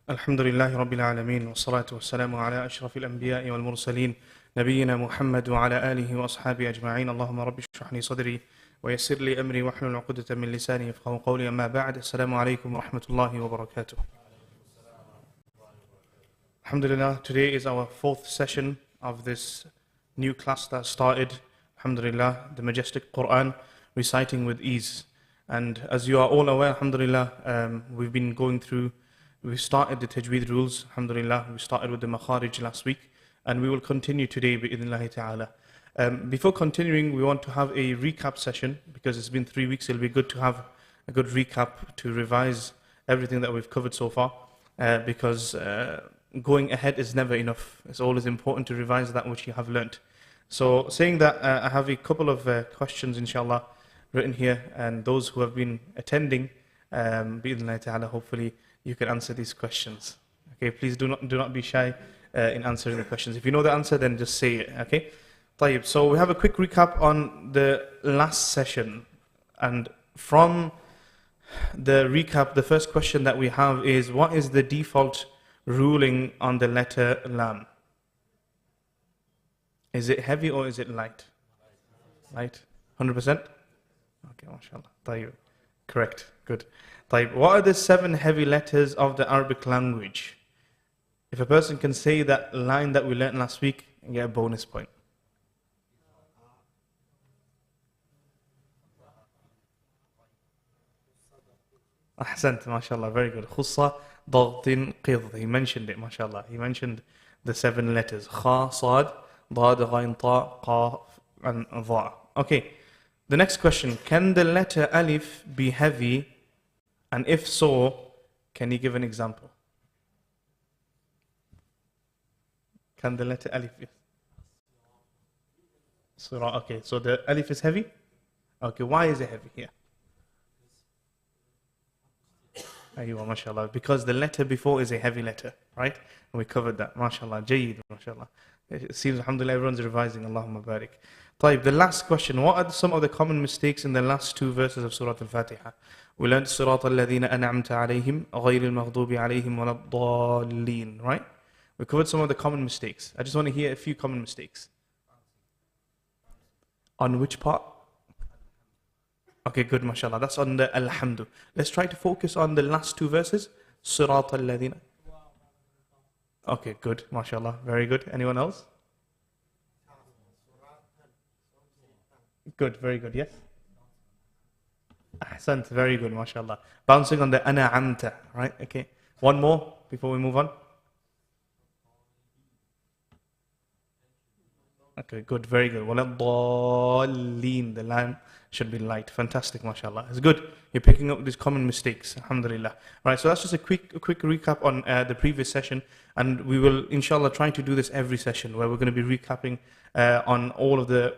Alhamdulillah Rabbil Alameen wa salatu wa salamu ala ashrafil anbiya'i wal mursaleen nabiyyina Muhammad wa ala alihi wa ashabihi ajma'in. Allahumma rabbi shrah li sadri wa yassir li amri wa hlul 'uqdatan min lisani yafqahu qawli. Amma ba'd. Assalamu alaykum wa rahmatullahi wa barakatuh. Alhamdulillah, today is our fourth session of this new class that started. Alhamdulillah, the Majestic Qur'an, reciting with ease. And as you are all aware, alhamdulillah, we've been going through, we started the Tajweed rules, alhamdulillah. We started with the Makharij last week, and we will continue today, bi'idhnillahi ta'ala. Before continuing, we want to have a recap session, because it's been 3 weeks. It'll be good to have a good recap to revise everything that we've covered so far, because going ahead is never enough. It's always important to revise that which you have learnt. So saying that, I have a couple of questions, inshallah, written here, and those who have been attending, bi'idhnillahi ta'ala, hopefully you can answer these questions. Okay, please do not be shy in answering the questions. If you know the answer, then just say it. Okay, طيب. So we have a quick recap on the last session, and from the recap, the first question that we have is, what is the default ruling on the letter lam? Is it heavy or is it light? Light, 100%. Okay, mashallah. طيب. Correct. Good. طيب. What are the 7 heavy letters of the Arabic language? If a person can say that line that we learned last week, you get a bonus point. Ahsant, mashallah, very good. Khussa, ضغط, قض. He mentioned it, mashallah. He mentioned the 7 letters. Kha, Sad, Dad, Ghain, Ta, Qaf, and Dha. Okay. The next question, can the letter alif be heavy? And if so, can you give an example? Can the letter alif be? Surah, okay, so the alif is heavy? Okay, why is it heavy here? Ayywa, mashallah. Because the letter before is a heavy letter, right? And we covered that, mashallah. Jayeed, mashallah. It seems, alhamdulillah, everyone's revising. Allahumma barik. طيب, the last question. What are some of the common mistakes in the last 2 verses of Surah Al-Fatihah? We learned Surat الَّذِينَ أَنْعَمْتَ عَلَيْهِمْ غَيْرِ الْمَغْضُوبِ عَلَيْهِمْ وَلَا الضَّالِّينَ, right? We covered some of the common mistakes. I just want to hear a few common mistakes. On which part? Okay, good, mashallah. That's on the Alhamdu. Let's try to focus on the last 2 verses. Surat الَّذِينَ. Okay, good, mashallah. Very good. Anyone else? Good, very good, yes? Ahsant, very good, mashallah. Bouncing on the an'amta, right? Okay. One more before we move on. Okay, good, very good. وَلَا the lamb should be light. Fantastic, mashallah. It's good. You're picking up these common mistakes, alhamdulillah. Right, so that's just a quick recap on the previous session, and we will, inshallah, try to do this every session, where we're going to be recapping on all of the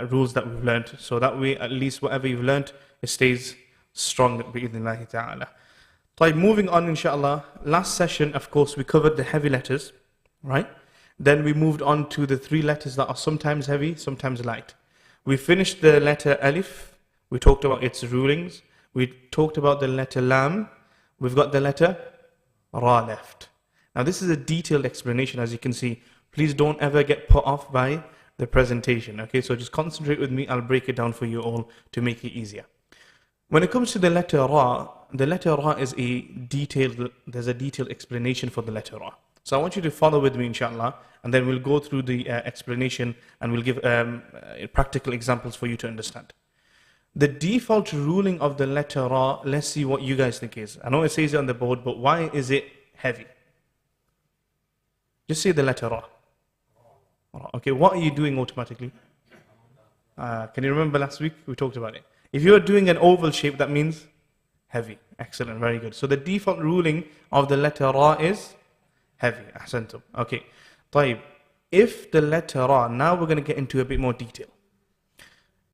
rules that we've learned, so that way, at least whatever you've learned, it stays strong, bi'idhnillahi ta'ala. طيب, moving on, inshallah. Last session, of course, we covered the heavy letters, right? Then we moved on to the 3 letters that are sometimes heavy, sometimes light. We finished the letter alif. We talked about its rulings. We talked about the letter lam. We've got the letter ra left. Now, this is a detailed explanation, as you can see. Please don't ever get put off by the presentation. Okay, so just concentrate with me. I'll break it down for you all to make it easier. When it comes to the letter ra is there's a detailed explanation for the letter ra. So I want you to follow with me, inshallah, and then we'll go through the explanation, and we'll give practical examples for you to understand. The default ruling of the letter ra, let's see what you guys think is. I know it says it on the board, but why is it heavy? Just say the letter ra. Okay, what are you doing automatically? Can you remember last week? We talked about it. If you are doing an oval shape, that means heavy. Excellent, very good. So the default ruling of the letter ra is heavy. Ahsantum. Okay. طيب. If the letter ra, now we're going to get into a bit more detail.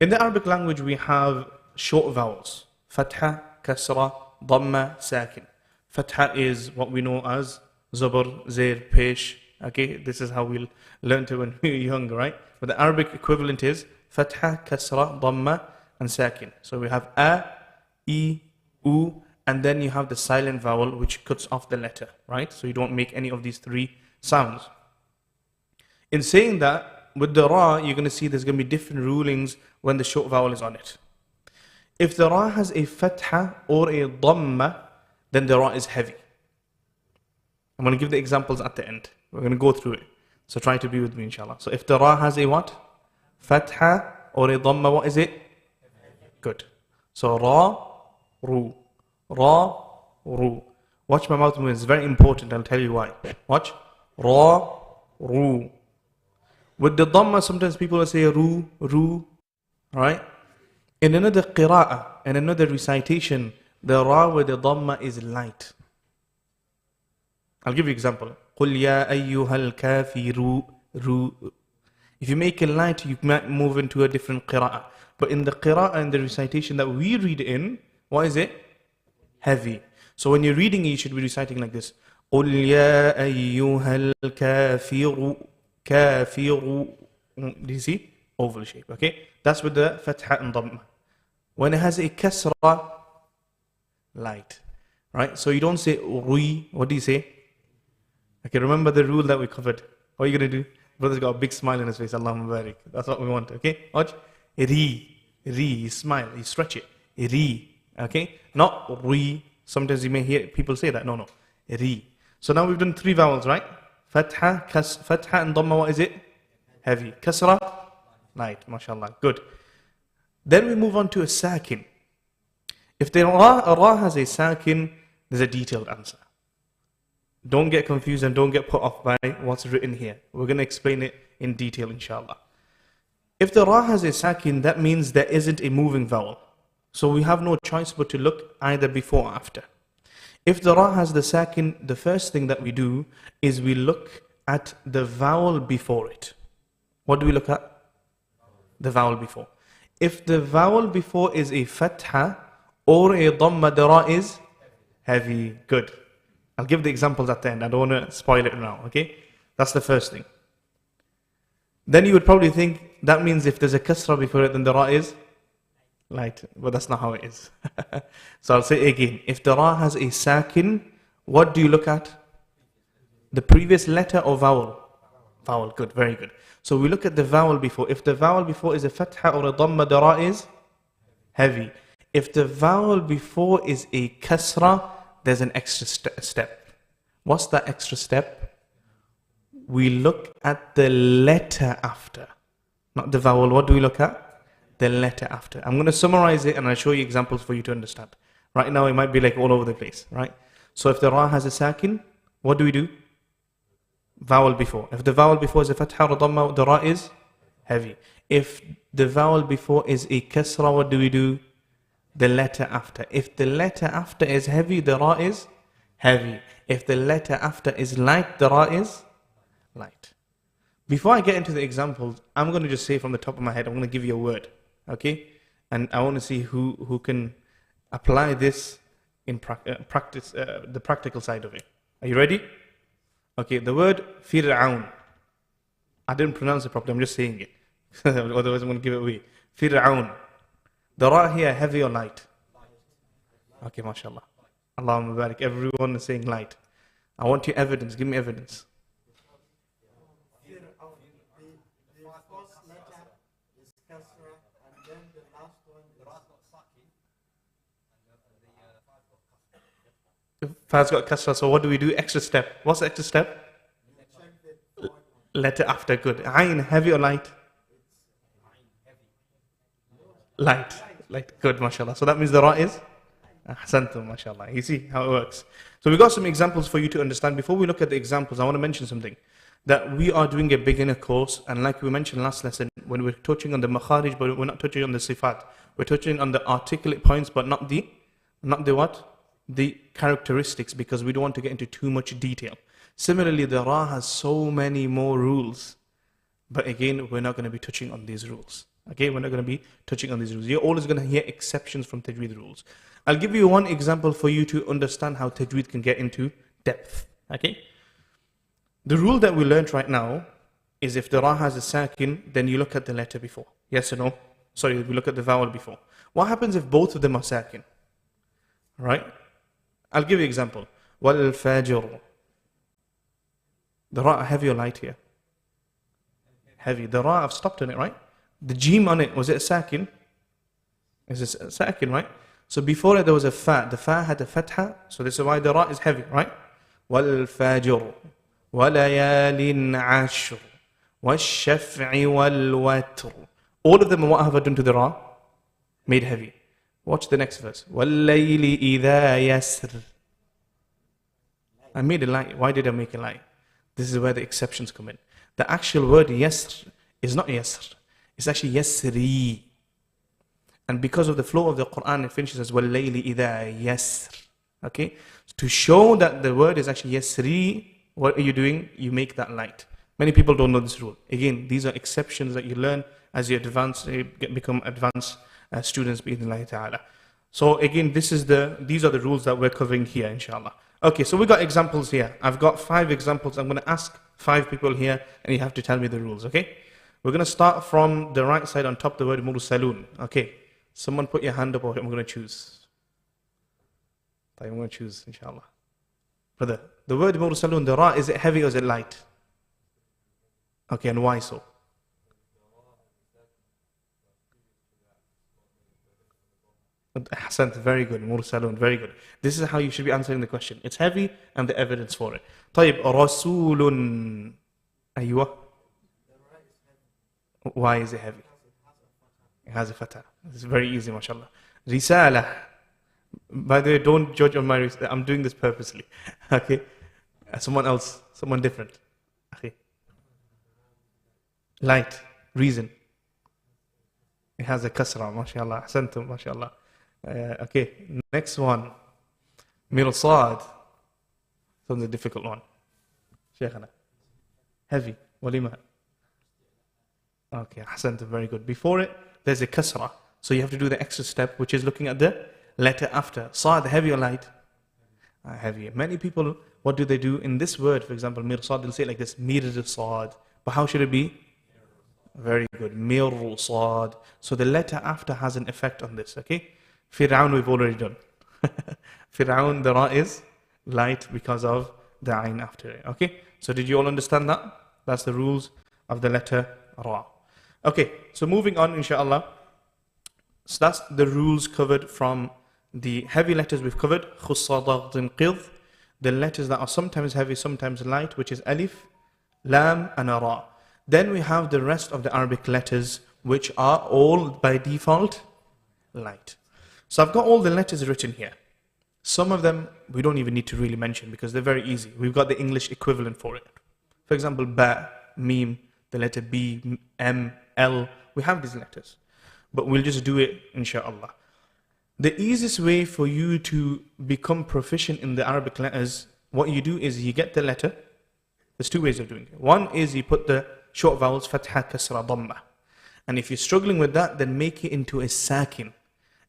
In the Arabic language, we have short vowels. Fatha, kasra, dhamma, sakin. Fatha is what we know as zabr, zair, pesh. Okay, this is how we'll learn to when we were younger, right? But the Arabic equivalent is Fatha, Kasra, Dhamma, and Sakin. So we have A, E, U, and then you have the silent vowel which cuts off the letter, right? So you don't make any of these three sounds. In saying that, with the ra, you're going to see there's going to be different rulings when the short vowel is on it. If the ra has a fatha or a dhamma, then the ra is heavy. I'm going to give the examples at the end. We're going to go through it. So try to be with me, inshallah. So if the ra has a what? Fatha or a dhamma, what is it? Good. So ra, ru. Ra, ru. Watch my mouth movement. It's very important. I'll tell you why. Watch. Ra, ru. With the dhamma, sometimes people will say ru, ru. Alright? In another qira'ah, in another recitation, the ra with the dhamma is light. I'll give you an example. قُلْ يَا أَيُّهَا الْكَافِرُ. If you make it light, you might move into a different qira'ah. But in the qira'ah and the recitation that we read in, what is it? Heavy. So when you're reading it, you should be reciting like this. قُلْ يَا أَيُّهَا الْكَافِرُ. كَافِرُ. Do you see? Oval shape. Okay? That's with the fatha and dhamma. When it has a kasra, light. Right? So you don't say rui. What do you say? Okay, remember the rule that we covered. What are you going to do? Brother's got a big smile on his face. Allahumma barik. That's what we want. Okay? Watch. Ri. Ri. You smile. You stretch it. Ri. Okay? Not ri. Sometimes you may hear people say that. No, no. Ri. So now we've done three vowels, right? Fatha, fatha and dhamma, what is it? Heavy. Kasra, light. MashaAllah. Good. Then we move on to a sakin. If the ra has a sakin, there's a detailed answer. Don't get confused and don't get put off by what's written here. We're going to explain it in detail, inshallah. If the ra has a sakin, that means there isn't a moving vowel. So we have no choice but to look either before or after. If the ra has the sakin, the first thing that we do is we look at the vowel before it. What do we look at? The vowel before. If the vowel before is a fatha or a dhamma, the ra is heavy. Good. I'll give the examples at the end. I don't want to spoil it now, okay? That's the first thing. Then you would probably think that means if there's a kasra before it, then the ra is light. But that's not how it is. So I'll say again. If the ra has a sakin, what do you look at? The previous letter or vowel? Vowel. Good. Very good. So we look at the vowel before. If the vowel before is a fatha or a dhamma, the ra is heavy. If the vowel before is a kasra, there's an extra step. What's that extra step? We look at the letter after. Not the vowel. What do we look at? The letter after. I'm going to summarize it and I'll show you examples for you to understand. Right now it might be like all over the place, right? So if the ra has a sakin, what do we do? Vowel before. If the vowel before is a fatha or dhamma, the ra is heavy. If the vowel before is a kasra, what do we do? The letter after. If the letter after is heavy, the ra is heavy. If the letter after is light, the ra is light. Before I get into the examples, I'm going to just say from the top of my head, I'm going to give you a word. Okay? And I want to see who can apply this in practice, the practical side of it. Are you ready? Okay, the word Fir'aun. I didn't pronounce it properly, I'm just saying it. Otherwise I'm going to give it away. Fir'aun. The ra here, heavy or light? Okay, mashallah. Allahumma barik. Everyone is saying light. I want your evidence. Give me evidence. The first letter is kasra, and then the last one is Fa's got kasra, so what do we do? Extra step. What's the extra step? Letter after. Good. Ain, heavy or light? Light. Light. Good, mashallah. So that means the ra is? Ahsantum, mashallah. You see how it works. So we got some examples for you to understand. Before we look at the examples, I want to mention something. That we are doing a beginner course, and like we mentioned last lesson, when we're touching on the makharij, but we're not touching on the sifat. We're touching on the articulate points, but not the what? The characteristics, because we don't want to get into too much detail. Similarly, the ra has so many more rules, but again, we're not going to be touching on these rules. Okay, we're not going to be touching on these rules. You're always going to hear exceptions from Tajweed rules. I'll give you one example for you to understand how Tajweed can get into depth. Okay? The rule that we learned right now is if the ra has a sakin, then you look at the letter before. Yes or no? Sorry, we look at the vowel before. What happens if both of them are sakin? Right? I'll give you an example. Wal-fajr. The ra heavy or light here? Heavy. The ra, I've stopped on it, right? The jim on it, was it a sakin? Is it a sakin, right? So before it there was a fa. The fa had a fatha, so this is why the ra is heavy, right? Wal-fajr. Walayalin ashr. Wash-shaf'i wal-watr. All of them, what have I done to the ra? Made heavy. Watch the next verse. وَاللَّيْلِ إِذَا يَسْرٍ. I made it light. Why did I make it light? This is where the exceptions come in. The actual word yasr is not yasr. It's actually yasri. And because of the flow of the Qur'an, it finishes as وَاللَّيْلِ إِذَا يَسْرٍ. Okay? To show that the word is actually yasri, what are you doing? You make that light. Many people don't know this rule. Again, these are exceptions that you learn as you advance, become advanced students, bi'idhnillahi ta'ala. So again, these are the rules that we're covering here, inshallah. Okay, so we got examples here. I've got 5 examples. I'm going to ask 5 people here, and you have to tell me the rules, okay? We're going to start from the right side on top, the word mursalun. Okay, someone put your hand up, or I'm going to choose. I'm going to choose, inshallah. Brother, the word mursalun, the ra, is it heavy or is it light? Okay, and why so? Ahsant, very good. Mursalun, very good. This is how you should be answering the question. It's heavy and the evidence for it. طيب, rasulun. Aywa. Why is it heavy? It has a fatah. It's very easy, mashallah. Risala. By the way, don't judge on my I'm doing this purposely. Okay? Someone else, someone different. Okay. Light. Reason. It has a kasra, mashallah. Ahsantum, mashallah. Okay, next one. Mirsad. From the difficult one. Shaykhana. Heavy. Walima. Okay, ahsantum, very good. Before it, there's a kasra. So you have to do the extra step, which is looking at the letter after. Sad, heavy or light? Heavy. Many people, what do they do? In this word, for example, mirsad, they'll say it like this. Mirsad. But how should it be? Very good. Mirsad. So the letter after has an effect on this, okay? Fir'aun we've already done. Fir'aun, the ra is light because of the ayn after it, okay? So did you all understand that? That's the rules of the letter ra. Okay, so moving on, inshallah. So that's the rules covered from the heavy letters we've covered. Khussa, daghdin, qidh. The letters that are sometimes heavy, sometimes light, which is alif, lam, and ra. Then we have the rest of the Arabic letters, which are all by default light. So I've got all the letters written here. Some of them we don't even need to really mention because they're very easy. We've got the English equivalent for it. For example, ba, mim, the letter B, M, L. We have these letters. But we'll just do it, inshallah. The easiest way for you to become proficient in the Arabic letters, what you do is you get the letter. There's 2 ways of doing it. One is you put the short vowels, fatha, kasra, dhamma. And if you're struggling with that, then make it into a sakin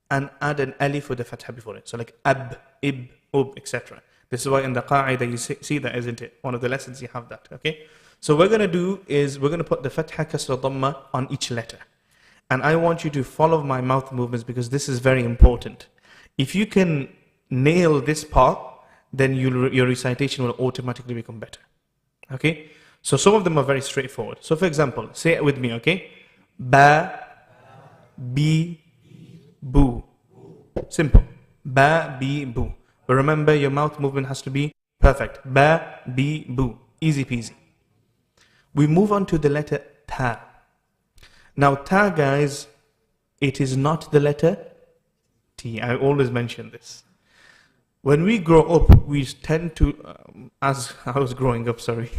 and add an alif with the fatha before it. So like ab, ib, ub, etc. This is why in the qa'idah you see that, isn't it? One of the lessons you have that, okay? So what we're going to do is we're going to put the fatha, kasra, dhamma on each letter. And I want you to follow my mouth movements because this is very important. If you can nail this part, then your recitation will automatically become better. Okay? So some of them are very straightforward. So for example, say it with me, okay? Ba, bi, boo. Simple. Ba, bi, boo. But remember, your mouth movement has to be perfect. Ba, bi, boo. Easy peasy. We move on to the letter ta. Now ta, guys, it is not the letter T. I always mention this. When we grow up, we tend to, as I was growing up, sorry,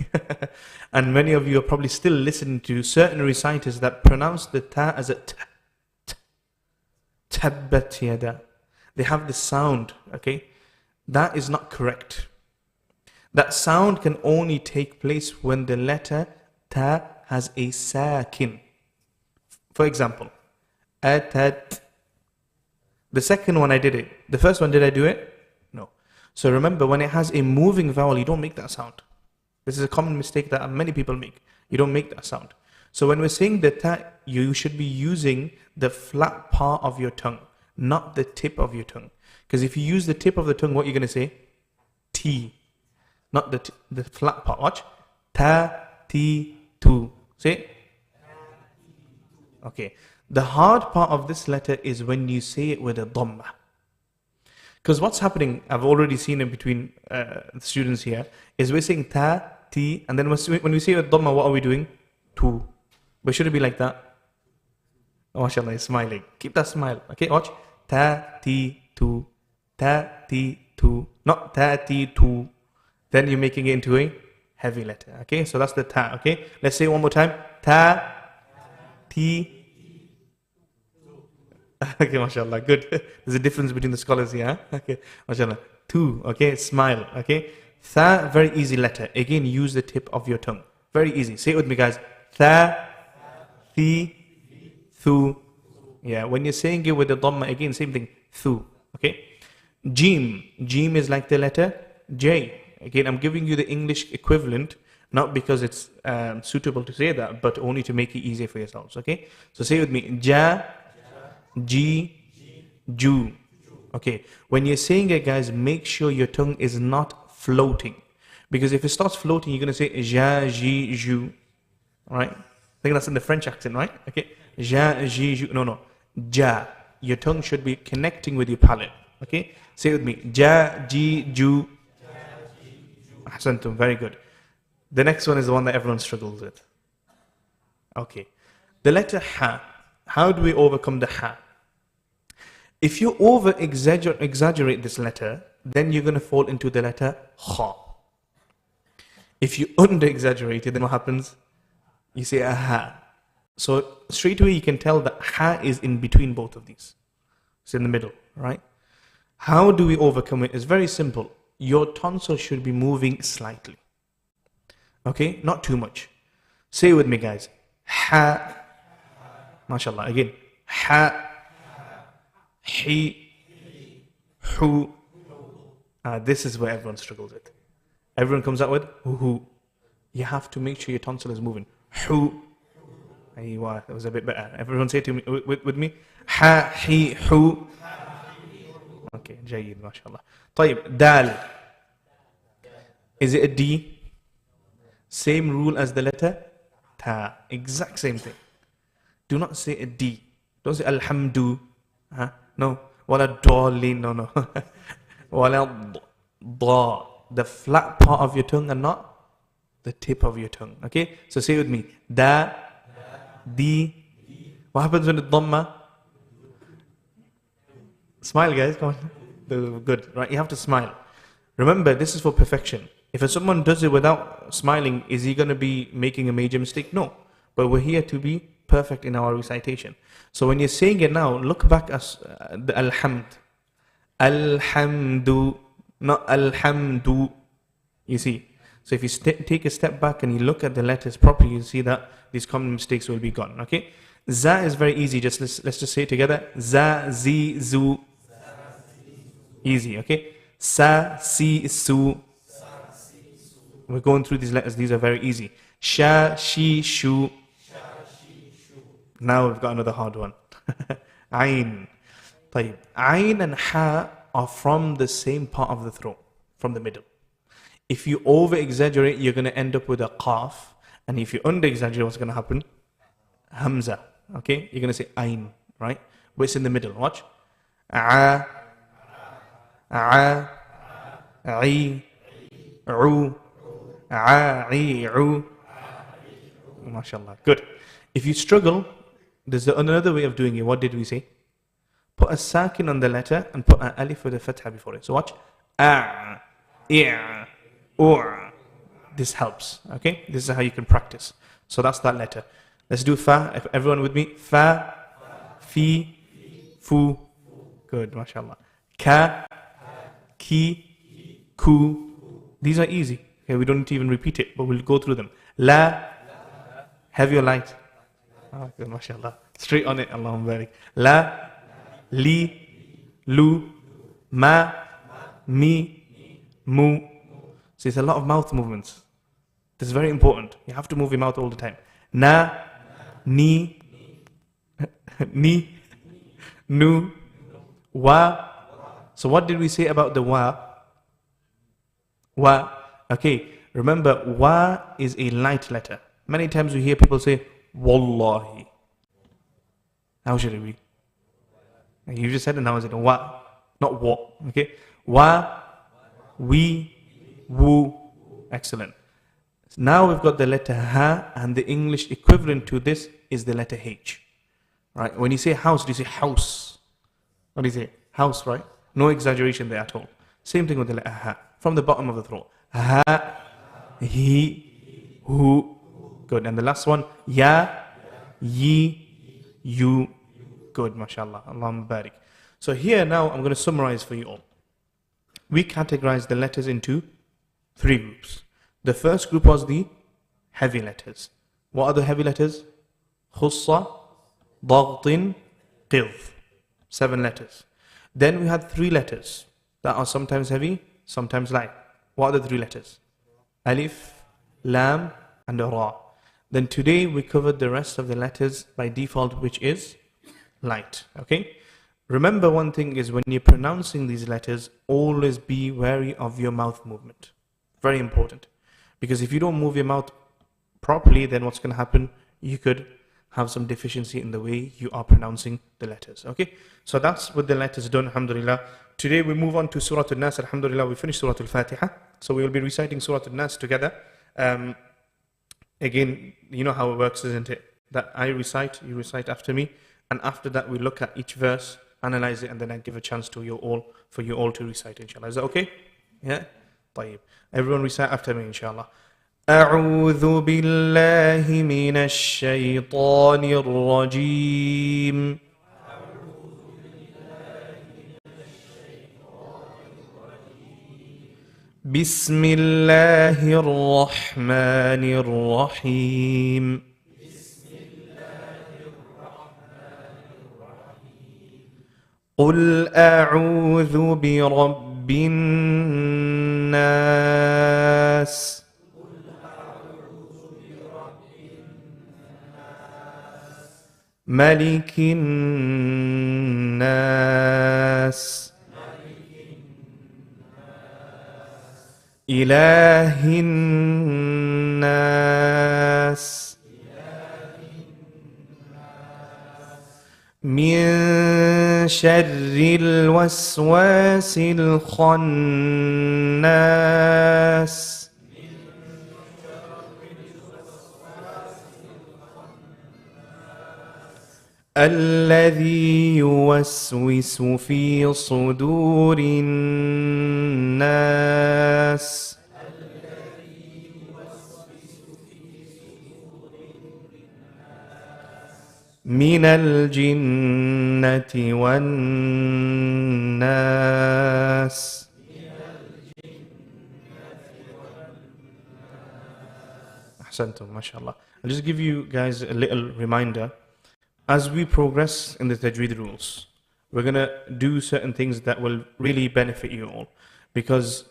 and many of you are probably still listening to certain reciters that pronounce the ta as a t, tabbat yada. They have this sound, okay? That is not correct. That sound can only take place when the letter ta has a sakin. For example, atat. The second one I did it. The first one, did I do it? No. So remember, when it has a moving vowel, you don't make that sound. This is a common mistake that many people make. You don't make that sound. So when we're saying the ta, you should be using the flat part of your tongue, not the tip of your tongue. Because if you use the tip of the tongue, what you're going to say? T. Not the flat part. Watch. Ta, ti, tu. Say. Okay. The hard part of this letter is when you say it with a dhamma. Because what's happening, I've already seen it between the students here, is we're saying ta, ti, and then when we say with dhamma, what are we doing? Tu. But should it be like that? Oh, mashallah, he's smiling. Keep that smile. Okay, watch. Ta, ti, tu. Ta, ti, tu. Not ta, ti, tu. Then you're making it into a heavy letter. Okay, so that's the ta. Okay, let's say it one more time. Ta, ti. Okay, mashallah, good. There's a difference between the scholars here. Huh? Okay, mashallah. Tu, okay, smile. Okay, tha, very easy letter. Again, use the tip of your tongue. Very easy. Say it with me, guys. Tha, thi, thu. Yeah, when you're saying it with the dhamma, again, same thing. Thu. Okay. Jim. Jim is like the letter J. Again, I'm giving you the English equivalent, not because it's suitable to say that, but only to make it easier for yourselves. Okay. So say it with me. Ja, ji, ju. Okay. When you're saying it, guys, make sure your tongue is not floating. Because if it starts floating, you're going to say ja, ji, ju. Alright? I think that's in the French accent, right? Okay. Ja, ji, ju. No. Ja. Your tongue should be connecting with your palate. Okay? Say it with me. Ja, ji, ju. Ahsantum. Very good. The next one is the one that everyone struggles with. Okay. The letter ha. How do we overcome the ha? If you over-exaggerate this letter, then you're going to fall into the letter kha. If you under-exaggerate it, then what happens? You say a ha. So straight away you can tell that ha is in between both of these. It's in the middle, right? How do we overcome it? It's very simple. Your tonsil should be moving slightly. Okay? Not too much. Say with me, guys. Ha. MashaAllah. Again. Ha. He. Hu. This is where everyone struggles with. Everyone comes out with hu. You have to make sure your tonsil is moving. Hu. That was a bit better. Everyone say to me with me. Ha, he, hu. Okay, Jayyid, mashallah. طيب, dal. Is it a D? Same rule as the letter ta. Exact same thing. Do not say a D. Don't say alhamdu. No. Wala dallin. No. Wala da. The flat part of your tongue and not the tip of your tongue. Okay? So say with me. Da, di. What happens when the dhamma? Smile, guys. Come on. Good. Right? You have to smile. Remember, this is for perfection. If someone does it without smiling, is he going to be making a major mistake? No. But we're here to be perfect in our recitation. So when you're saying it now, look back at the alhamd. Alhamdu. Not alhamdu. You see. So if you take a step back and you look at the letters properly, you see that these common mistakes will be gone. Okay? Za is very easy. Let's just say it together. Za, zi, zu. Easy. Okay? Sa, si, su. We're going through these letters. These are very easy. Sha, shi, shu. Now we've got another hard one. Ain. طيب. Ain and ha are from the same part of the throat, from the middle. If you over-exaggerate, you're going to end up with a qaf. And if you under-exaggerate, what's going to happen? Hamza. Okay? You're going to say ain, right? But it's in the middle. Watch. A, a, I, u, a, I, u. MashaAllah. Good. If you struggle, there's another way of doing it. What did we say? Put a sakin on the letter and put an alif with a fatha before it. So watch. A, I, or. This helps. Okay? This is how you can practice. So that's that letter. Let's do fa. Everyone with me? Fa, fi, fu. Good, mashallah. Ka, ki, ku. These are easy. Okay, we don't need to even repeat it, but we'll go through them. La, have your light. Good, mashallah. Straight on it, Allahumma barik. La, li, lu, ma, mi, mu. So it's a lot of mouth movements. This is very important. You have to move your mouth all the time. Na, ni, ni, nu, wa. So what did we say about the wa? Wa. Okay, remember, wa is a light letter. Many times we hear people say, Wallahi. How should it be? You just said it, now is it wa? Not wa. Okay? Wa, we, wu. Excellent. Now we've got the letter ha, and the English equivalent to this is the letter h. Right? When you say house, do you say house? What do you say? House, right? No exaggeration there at all. Same thing with the letter ha. From the bottom of the throat. Ha, he, hu. Good. And the last one, ya, ye, you. Good, mashallah. Allahumma barik. So here now I'm going to summarize for you all. We categorize the letters into 3 groups. The first group was the heavy letters. What are the heavy letters? Khussa, Daghtin, Qidh. 7 letters. Then we had 3 letters that are sometimes heavy, sometimes light. What are the 3 letters? Alif, Lam, and Ra. Then today we covered the rest of the letters by default, which is light. Okay? Remember, one thing is, when you're pronouncing these letters, always be wary of your mouth movement. Very important. Because if you don't move your mouth properly, then what's going to happen? You could have some deficiency in the way you are pronouncing the letters. Okay? So that's with the letters done, alhamdulillah. Today we move on to Surah Al-Nas. Alhamdulillah, we finished Surah Al-Fatihah. So we will be reciting Surah Al-Nas together. Again, you know how it works, isn't it? That I recite, you recite after me. And after that, we look at each verse, analyze it, and then I give a chance to you all, for you all to recite, inshallah. Is that okay? Yeah? طيب. Everyone recite after me, inshallah. أعوذ بالله من الشيطان الرجيم. بسم الله الرحمن الرحيم. قل أعوذ برب الناس. ملك الناس. إله الناس. من شر الوسواس الخناس. الذي يوسوس في صدور الناس. من الجنة والناس. أحسنتم ما شاء الله. I'll just give you guys a little reminder. As we progress in the Tajweed rules, we're going to do certain things that will really benefit you all. Because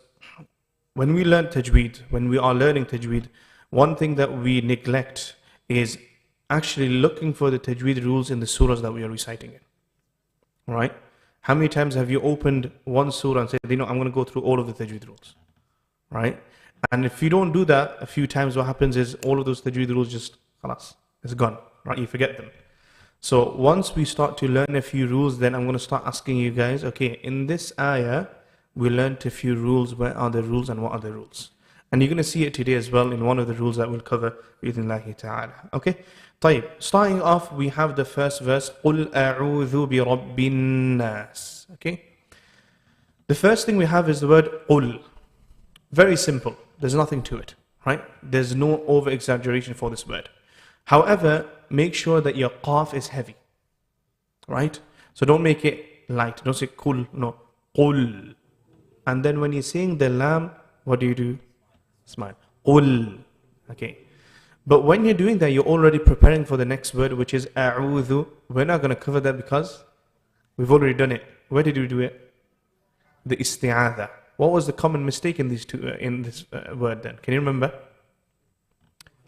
when we learn Tajweed, when we are learning Tajweed, one thing that we neglect is actually looking for the Tajweed rules in the surahs that we are reciting in. Right? How many times have you opened one surah and said, I'm going to go through all of the Tajweed rules? Right? And if you don't do that a few times, what happens is all of those Tajweed rules just, khalas, it's gone. Right? You forget them. So once we start to learn a few rules, then I'm going to start asking you guys, okay, in this ayah, we learned a few rules. Where are the rules and what are the rules? And you're going to see it today as well in one of the rules that we'll cover, bi'idhnillahi ta'ala. Okay? طيب, starting off, we have the first verse, قُلْ أَعُوذُ بِرَبِّ النَّاسِ. Okay? The first thing we have is the word قُل. Very simple. There's nothing to it. Right? There's no over-exaggeration for this word. However, make sure that your qaf is heavy. Right? So don't make it light. Don't say kul. No. Qul. And then when you're saying the lam, what do? Smile. Qul. Okay. But when you're doing that, you're already preparing for the next word, which is a'udhu. We're not going to cover that because we've already done it. Where did we do it? The isti'adha. What was the common mistake in these two in this word then? Can you remember?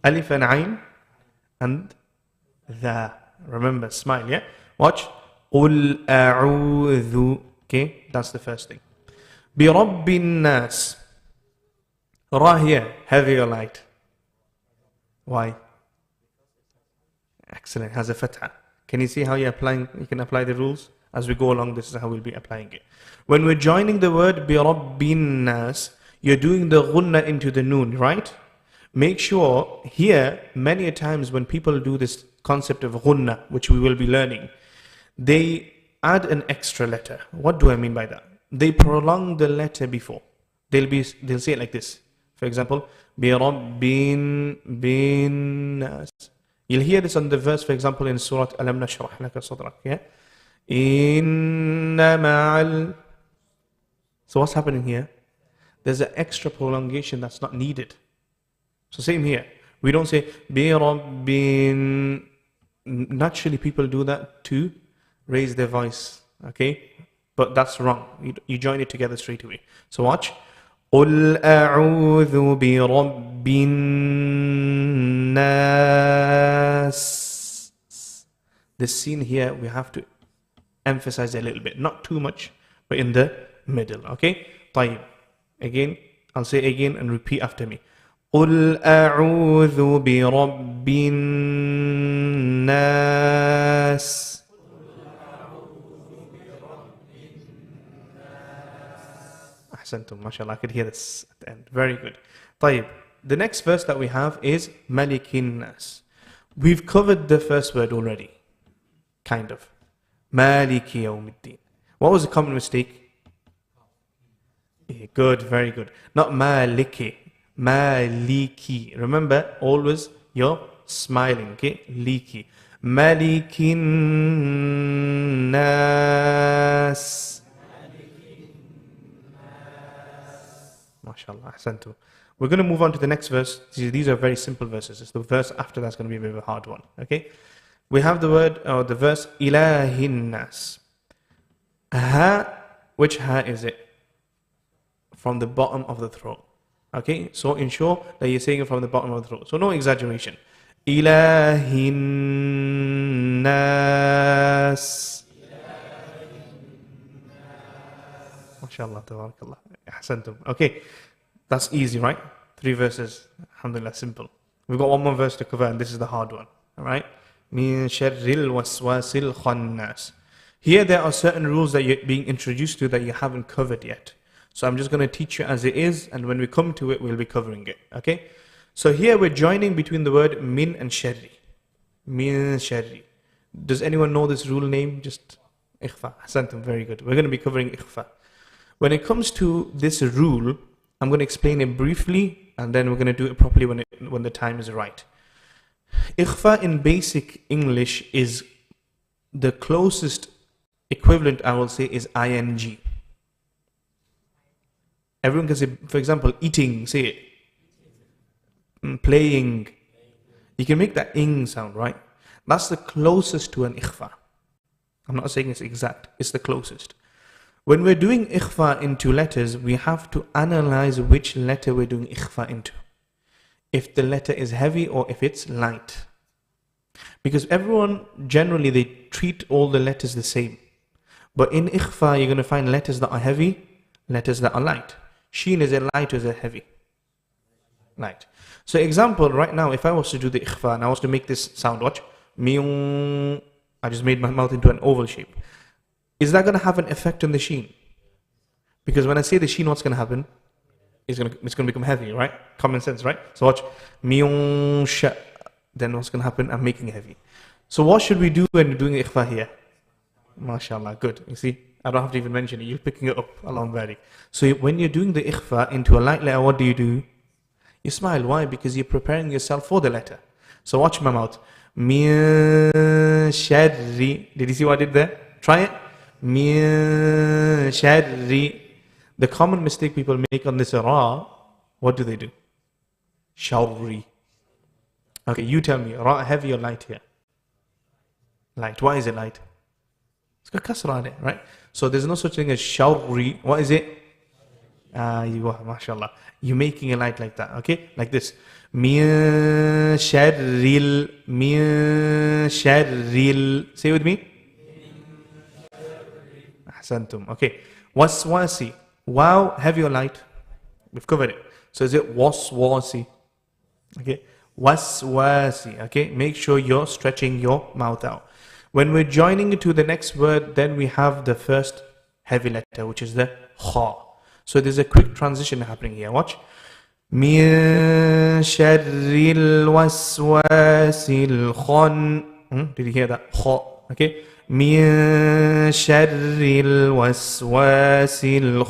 Alif and ayn and dha. Remember, smile, yeah? Watch. قُلْ أَعُوذُ. Okay, that's the first thing. Bi Rabbin Nas. Ra here, heavy or light? Why? Excellent, has a fatha. Can you see how you can apply the rules? As we go along, this is how we'll be applying it. When we're joining the word bi Rabbin Nas, you're doing the ghunna into the noon, right? Make sure here, many a times when people do this concept of ghunna, which we will be learning, they add an extra letter. What do I mean by that? They prolong the letter before. They'll say it like this. For example, bi Rabbin bin Nas. You'll hear this on the verse, for example, in Surah Alam Nashrah Laka Sadrak. Yeah? Inna ma'al. So what's happening here? There's an extra prolongation that's not needed. So same here. We don't say bi Rabbin. Naturally, people do that to raise their voice. Okay? But that's wrong. You join it together straight away. So watch. قُلْ أَعُوذُ بِرَبِّ النَّاسِ. This scene here, we have to emphasize a little bit. Not too much, but in the middle. Okay? طيب. Again, I'll say again and repeat after me. قُلْ أَعُوذُ بِرَبِّ النَّاسِ. Ahsantum, mashallah, I could hear this at the end. Very good. طيب. The next verse that we have is Malikin Nas. We've covered the first word already. Kind of. Maliki Yawmiddin. What was the common mistake? Good, very good. Not Maliki. Maliki. Remember, always you're smiling, okay? Liki. Malikin Nas. MashaAllah, ahsantu. We're going to move on to the next verse. These are very simple verses. It's the verse after that's going to be a bit of a hard one. Okay? We have the word, or the verse, Ilahin Nas. Ha, which ha is it? From the bottom of the throat. Okay? So ensure that you're saying it from the bottom of the throat. So no exaggeration. Ilahin Nas. MashaAllah, tabarakallah. Ahsantum. Okay, that's easy, right? 3 verses. Alhamdulillah, simple. We've got one more verse to cover, and this is the hard one. Alright? Min sharril waswasil khannas. Here there are certain rules that you're being introduced to that you haven't covered yet. So I'm just going to teach you as it is, and when we come to it, we'll be covering it. Okay? So here we're joining between the word min and sharri. Min sharri. Does anyone know this rule name? Just ikhfa. Ahsantum, very good. We're going to be covering ikhfa. When it comes to this rule, I'm going to explain it briefly, and then we're going to do it properly when the time is right. Ikhfa in basic English is the closest equivalent, I will say, is ing. Everyone can say, for example, eating, say it. Playing. You can make that ing sound, right? That's the closest to an ikhfa. I'm not saying it's exact, it's the closest. When we're doing ikhfa into letters, we have to analyze which letter we're doing ikhfa into. If the letter is heavy or if it's light. Because everyone, generally, they treat all the letters the same. But in ikhfa, you're going to find letters that are heavy, letters that are light. Sheen, is it light or is it heavy? Light. So example, right now, if I was to do the ikhfa and I was to make this sound, watch. Miyung, I just made my mouth into an oval shape. Is that going to have an effect on the sheen? Because when I say the sheen, what's going to happen? It's going to become heavy, right? Common sense, right? So watch. Miyung sha. Then what's going to happen? I'm making it heavy. So what should we do when we're doing ikhfa here? MashaAllah, good. You see, I don't have to even mention it. You're picking it up along very. So when you're doing the ikhfa into a light letter, what do? You smile. Why? Because you're preparing yourself for the letter. So watch my mouth. Min sharri. Did you see what I did there? Try it. Min sharri. The common mistake people make on this ra, what do? Sharri. Okay, you tell me, ra heavy or light here? Light. Why is it light? It's got kasra on it, right? So there's no such thing as sharri. What is it? You are, mashallah. You're making a light like that, okay? Like this. Min sharril. Min sharril. Say with me. Ahsantum. Okay. Waswasi. Wow, have your light. We've covered it. So is it waswasi? Okay. Waswasi. Okay. Make sure you're stretching your mouth out. When we're joining it to the next word, then we have the first heavy letter, which is the kha. So there's a quick transition happening here. Watch. Min sharril waswasil khan. Did you hear that? Kha. Okay. Min sharril waswasil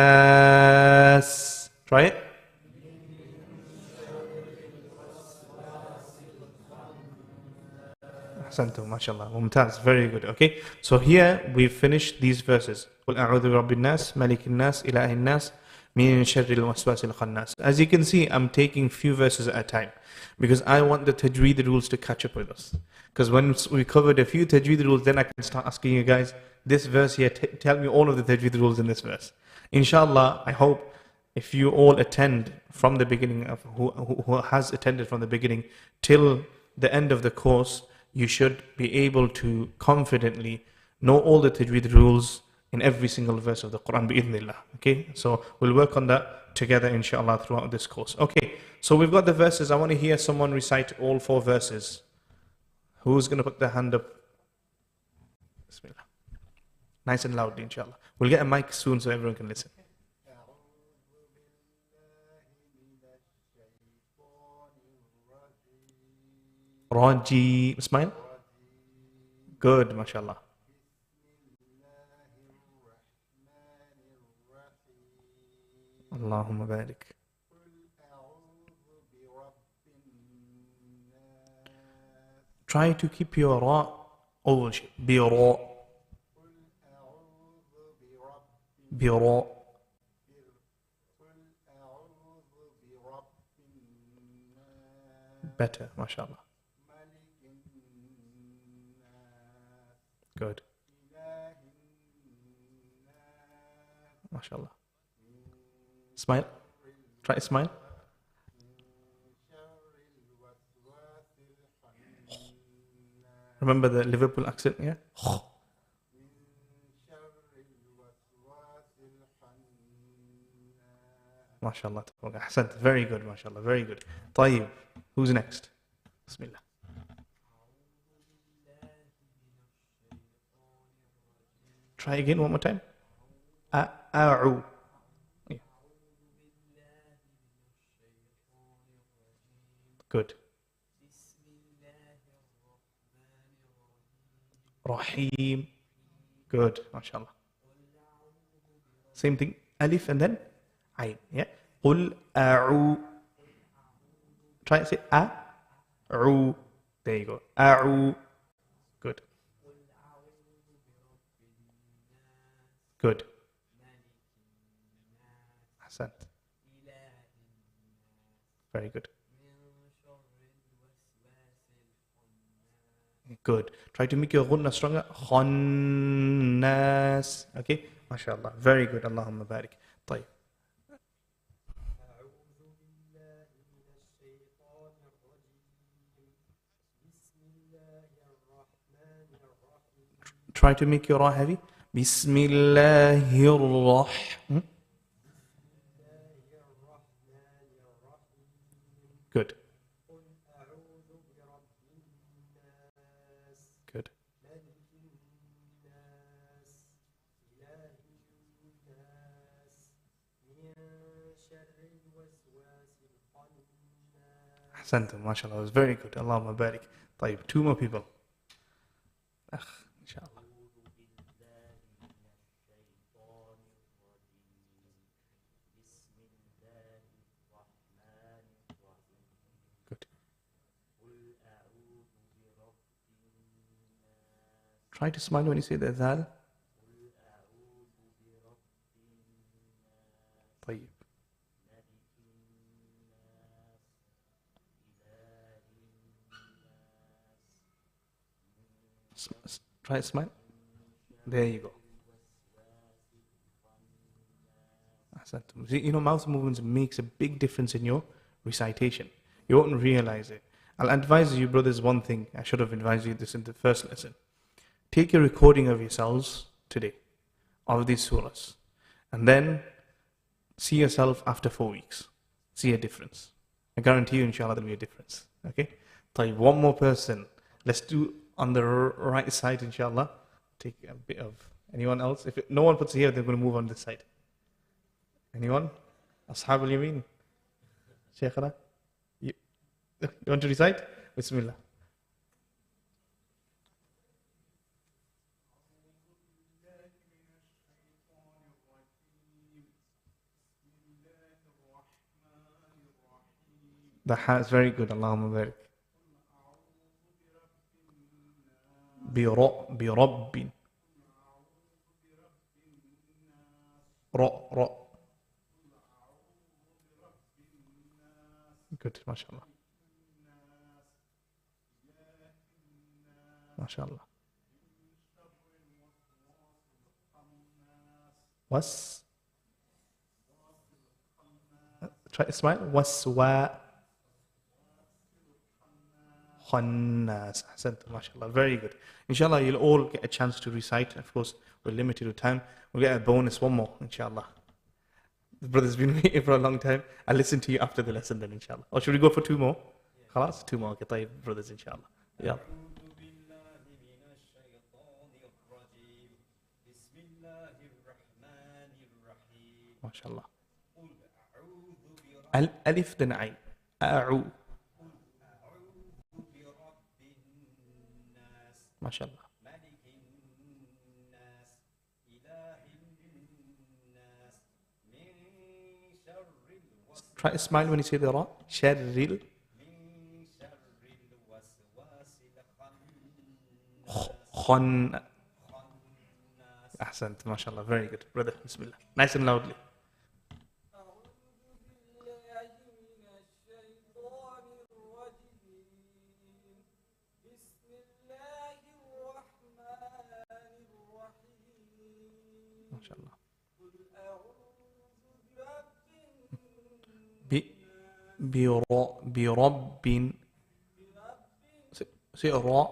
khannas. Try it. Ahsantum, mashallah. Mumtaz, very good. Okay, so here we've finished these verses. قُلْ أَعُوذُ بِرَبِّ النَّاسِ مَلِكِ النَّاسِ إِلَهِ النَّاسِ مِنْ شَرِّ الْوَسْوَاسِ الْخَنَّاسِ. As you can see, I'm taking few verses at a time because I want the tajweed rules to catch up with us. Because when we covered a few tajweed rules, then I can start asking you guys, this verse here, tell me all of the tajweed rules in this verse. Inshallah, I hope if you all attend from the beginning, of who has attended from the beginning till the end of the course, you should be able to confidently know all the tajweed rules in every single verse of the Quran, bi'idhnillah. Okay, so we'll work on that together, inshallah, throughout this course. Okay, so we've got the verses. I want to hear someone recite all 4 verses. Who's going to put their hand up? Bismillah. Nice and loudly, inshallah. We'll get a mic soon so everyone can listen. Raji. Ismail? Good, mashallah. Allahumma barik. Try to keep your ra oval shape. Bi ra. Bi ra. Better, mashallah. Good. MashaAllah. Smile. Try smile. Remember the Liverpool accent, yeah? MashaAllah. Ahsant. Very good, MashaAllah. Very good. Tayyib. Who's next? Bismillah. Try again one more time. A'u. Yeah. Good. Rahim. Good. MashaAllah. Same thing. Alif and then Ain. Yeah. Qul a'u. Try and say a'u. There you go. A'u. Good. Good. Ahsant. Very good. Good. Try to make your ghunna stronger. Khannas. Okay. MashaAllah. Very good. Allahumma barik. طيب. Try to make your ra heavy. Bismillahirrahmanirrahim. Good. Good. Ahsantum, mashallah. It was very good. Allahumma barik. طيب. 2 more people. Inshallah. Try to smile when you say the dhal. طيب. Try to smile. There you go. You know, mouth movements makes a big difference in your recitation. You won't realize it. I'll advise you, brothers, one thing. I should have advised you this in the first lesson. take a recording of yourselves today, of these surahs, and then see yourself after 4 weeks. See a difference. I guarantee you, inshallah, there'll be a difference. Okay? طيب, one more person. Let's do on the right side, inshallah. Take a bit of anyone else. If no one puts it here, they're going to move on this side. Anyone? Ashab al-Yameen? Shaykhana? You want to recite? Bismillah. The ha is very good. Allahumma barik. Bi-rabbin. Ra. Good, mashallah. Mashallah. Was? Try to smile. Waswa. Khannas. Ahsant, mashallah. Very good. Inshallah, you'll all get a chance to recite. Of course, we're limited to time. We'll get a bonus, one more, inshallah. The brother's been waiting for a long time. I'll listen to you after the lesson then, inshallah. Or should we go for 2 more? Khalas? 2 more. Okay, طيب, brothers, inshallah. Yeah. MashaAllah. Alif then Ain. A'u. MashaAllah. Try to smile when you say the ra. Sharril. Khan. Ahsant, mashallah. Very good. Brother, bismillah. Nice and loudly. MashaAllah. Bi-rabbin. Say ra.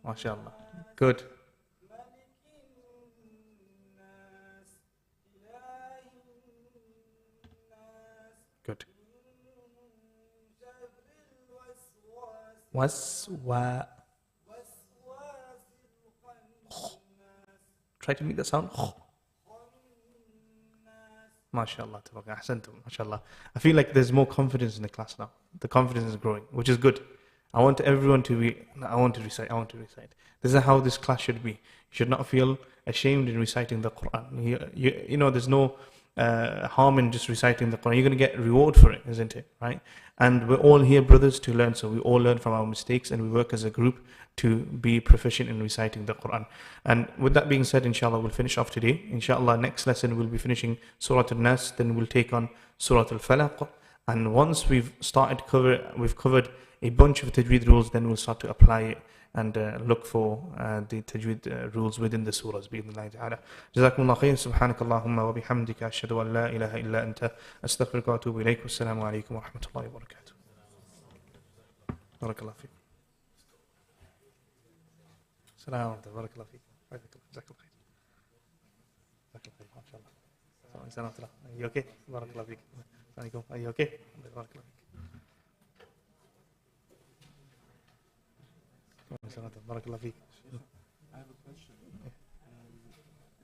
MashaAllah. Good. Good. Waswa. Try to make the sound. MashaAllah. Ahsantum. MashaAllah. I feel like there's more confidence in the class now. The confidence is growing, which is good. I want everyone to be, I want to recite. This is how this class should be. You should not feel ashamed in reciting the Qur'an. You know, there's no harm in just reciting the Qur'an. You're going to get reward for it, isn't it? Right? And we're all here, brothers, to learn. So we all learn from our mistakes and we work as a group to be proficient in reciting the Qur'an. And with that being said, inshallah, we'll finish off today. Inshallah, next lesson we'll be finishing Surah Al-Nas, then we'll take on Surah Al-Falaq. And once we've covered a bunch of Tajweed rules, then we'll start to apply it and look for the Tajweed rules within the surahs. Bi-idhnillahi ta'ala. Jazakumullah khair. Subhanakallahumma wa bihamdika. Ashhadu an la ilaha illa anta. Astaghfiruka wa atubu ilayk. Wassalamu alaikum wa rahmatullahi wa barakatuh. Barakallah fiik. Assalamu alaikum. Barakallah fiik. Jazakallah khair. Jazakallah khair. Are you okay? Barakallah fiik. Are you okay? Barakallah fiik. Barakallah fiik. I have a question.